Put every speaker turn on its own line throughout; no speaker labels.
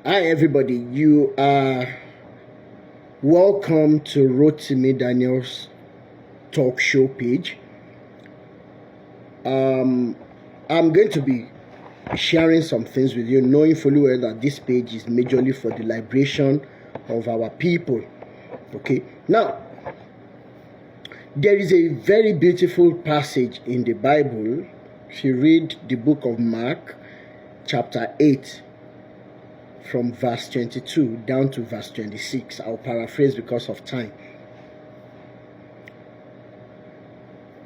Hi everybody, you are welcome to Rotimi Daniels talk show page. I'm going to be sharing some things with you, knowing fully well that this page is majorly for the liberation of our people. Okay, now there is a very beautiful passage in the Bible. If you read the book of Mark chapter 8 from verse 22 down to verse 26. I'll paraphrase because of time.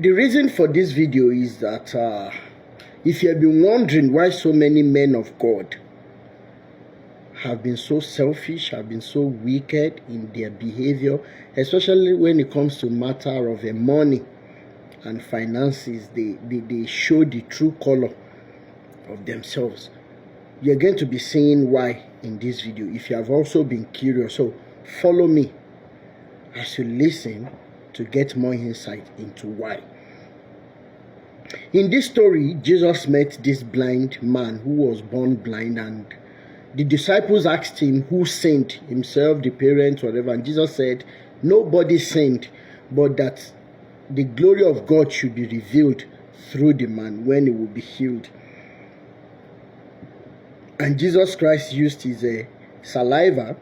The reason for this video is that if you have been wondering why so many men of God have been so selfish, have been so wicked in their behavior, especially when it comes to matter of money and finances, they show the true color of themselves. You're going to be seeing why in this video if you have also been curious. So follow me as you listen to get more insight into why. In this story, Jesus met this blind man who was born blind, and the disciples asked him who sinned, himself, the parents, whatever, and Jesus said nobody sinned, but that the glory of God should be revealed through the man when he will be healed. And Jesus Christ used his saliva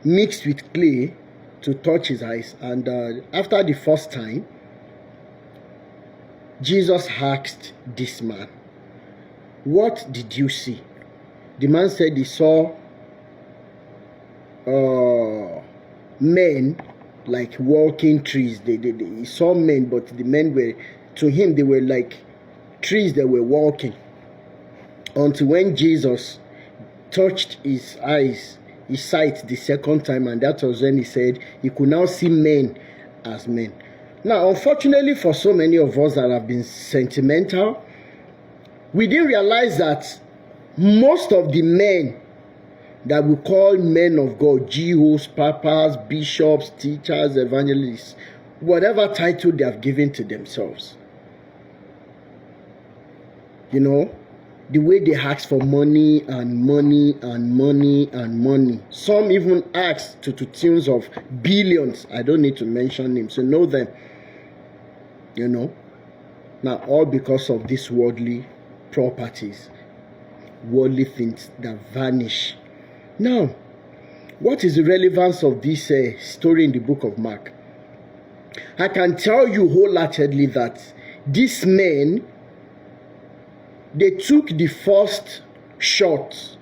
mixed with clay to touch his eyes. And after the first time, Jesus asked this man, "What did you see?" The man said he saw men like walking trees. He saw men, but the men were, to him, they were like trees that were walking. Until when Jesus touched his eyes, his sight the second time, and that was when he said he could now see men as men. Now, unfortunately for so many of us that have been sentimental, we didn't realize that most of the men that we call men of God, GOs, papas, bishops, teachers, evangelists, whatever title they have given to themselves, you know, the way they ask for money and money and money and money. Some even ask to tunes of billions. I don't need to mention names, so know them. You know, now all because of these worldly properties, worldly things that vanish. Now, what is the relevance of this story in the book of Mark? I can tell you wholeheartedly that these men, they took the first shot,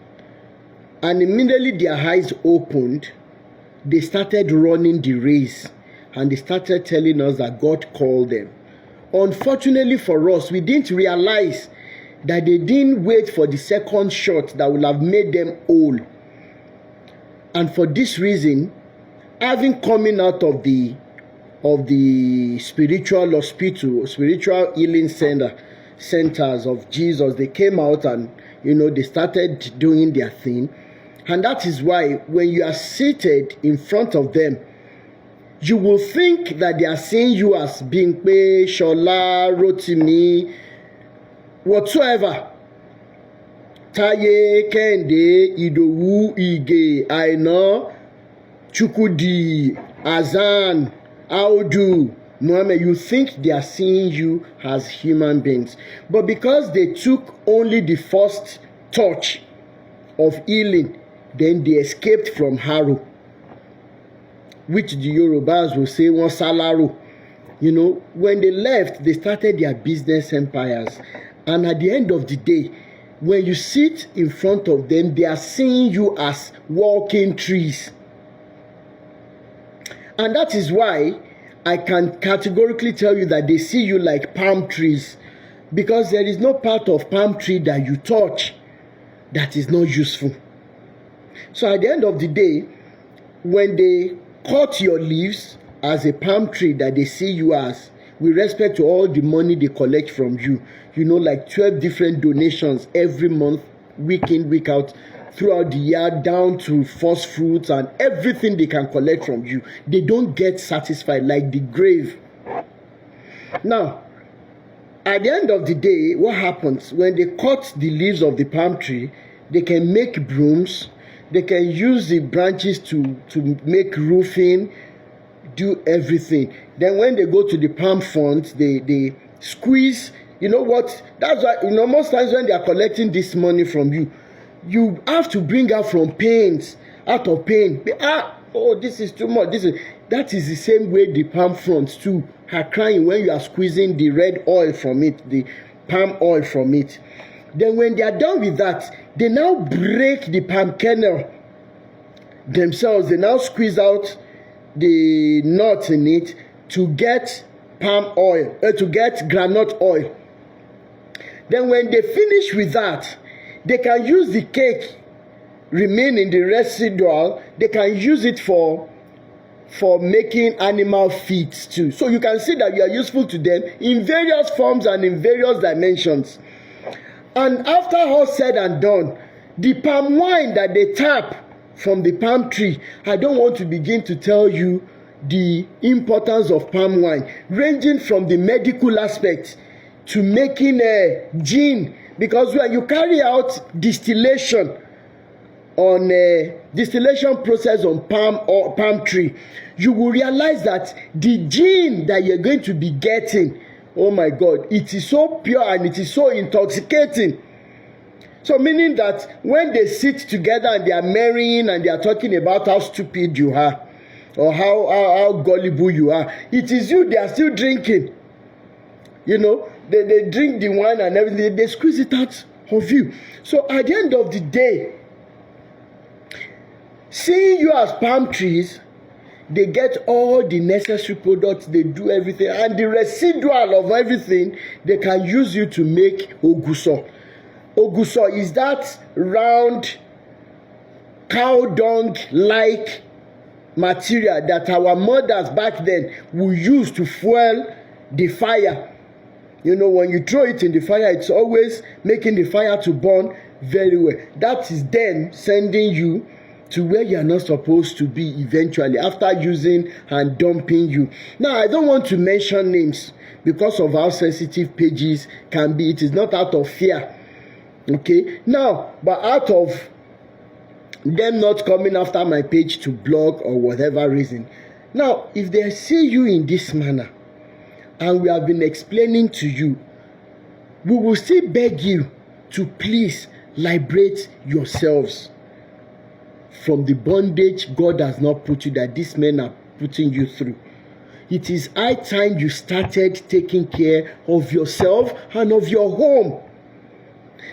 and immediately their eyes opened, they started running the race, and they started telling us that God called them. Unfortunately for us, we didn't realize that they didn't wait for the second shot that would have made them whole. And for this reason, having coming out of the spiritual hospital, spiritual healing centers of Jesus, they came out and, you know, they started doing their thing. And that is why when you are seated in front of them, you will think that they are seeing you as Bimpe, Shola, Rotimi, whatsoever. Taye, Kende, Idowu, Ige, Aina, Chukudi, Azan, Audu, Muhammad. You think they are seeing you as human beings. But because they took only the first touch of healing, then they escaped from Haru, which the Yorubas will say one salaro. You know, when they left, they started their business empires. And at the end of the day, when you sit in front of them, they are seeing you as walking trees. And that is why I can categorically tell you that they see you like palm trees, because there is no part of palm tree that you touch that is not useful. So at the end of the day, when they cut your leaves as a palm tree that they see you as, with respect to all the money they collect from you, you know, like 12 different donations every month, week in, week out, throughout the year, down to first fruits and everything they can collect from you, they don't get satisfied, like the grave. Now, at the end of the day, what happens when they cut the leaves of the palm tree? they can make brooms, they can use the branches to make roofing, do everything. Then when they go to the palm front, they squeeze. You know what? That's why, you know, most times when they are collecting this money from you, you have to bring out from pains, out of pain. Oh, this is too much. That is the same way the palm fronts too are crying when you are squeezing the red oil from it, the palm oil from it. Then when they are done with that, they now break the palm kernel themselves. They now squeeze out the nuts in it to get palm oil, to get groundnut oil. Then when they finish with that, they can use the cake remaining, the residual, they can use it for making animal feeds too. So you can see that you are useful to them in various forms and in various dimensions. And after all said and done, the palm wine that they tap from the palm tree, I don't want to begin to tell you the importance of palm wine, ranging from the medical aspect to making a gin, because when you carry out distillation on a distillation process on palm tree, you will realize that the gin that you're going to be getting, oh my God, it is so pure and it is so intoxicating. So meaning that when they sit together and they are marrying and they are talking about how stupid you are or how gullible you are, it is you they are still drinking. You know, they drink the wine and everything, they squeeze it out of you. So at the end of the day, seeing you as palm trees, they get all the necessary products, they do everything, and the residual of everything, they can use you to make oguso. Oguso is that round cow dung like material that our mothers back then would use to fuel the fire. You know, when you throw it in the fire, it's always making the fire to burn very well. That is them sending you to where you are not supposed to be eventually after using and dumping you. Now, I don't want to mention names because of how sensitive pages can be. It is not out of fear. Okay? Now, but out of them not coming after my page to blog or whatever reason. Now, if they see you in this manner, and we have been explaining to you, we will still beg you to please liberate yourselves from the bondage God has not put you, that these men are putting you through. It is high time you started taking care of yourself and of your home.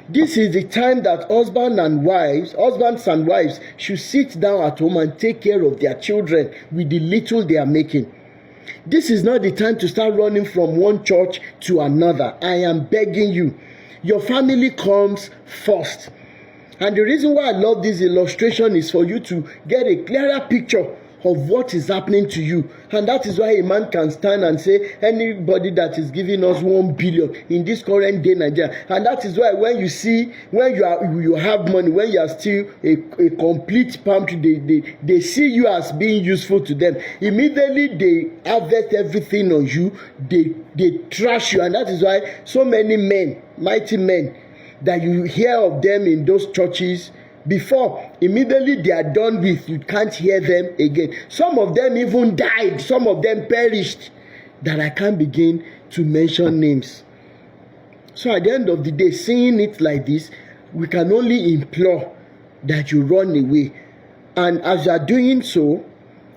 This is the time that husbands and wives should sit down at home and take care of their children with the little they are making. This is not the time to start running from one church to another. I am begging you. Your family comes first. And the reason why I love this illustration is for you to get a clearer picture of what is happening to you. And that is why a man can stand and say, anybody that is giving us 1 billion in this current day Nigeria. And that is why when you see, when you have money, when you are still a complete palm tree, they see you as being useful to them. Immediately they harvest everything on you, they trash you. And that is why so many men, mighty men, that you hear of them in those churches, before immediately they are done with, you can't hear them again. Some of them even died, some of them perished, that I can't begin to mention names. So at the end of the day, seeing it like this, we can only implore that you run away. And as you are doing so,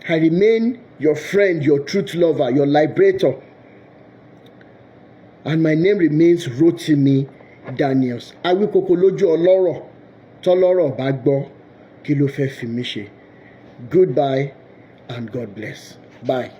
I remain your friend, your truth lover, your liberator. And my name remains Rotimi Daniels. Awíkoko lójú ọlọ́rọ̀ tọ́lọ́rọ̀ bá gbọ́ kí ló fẹ́ fi mí ṣe. Goodbye and God bless. Bye.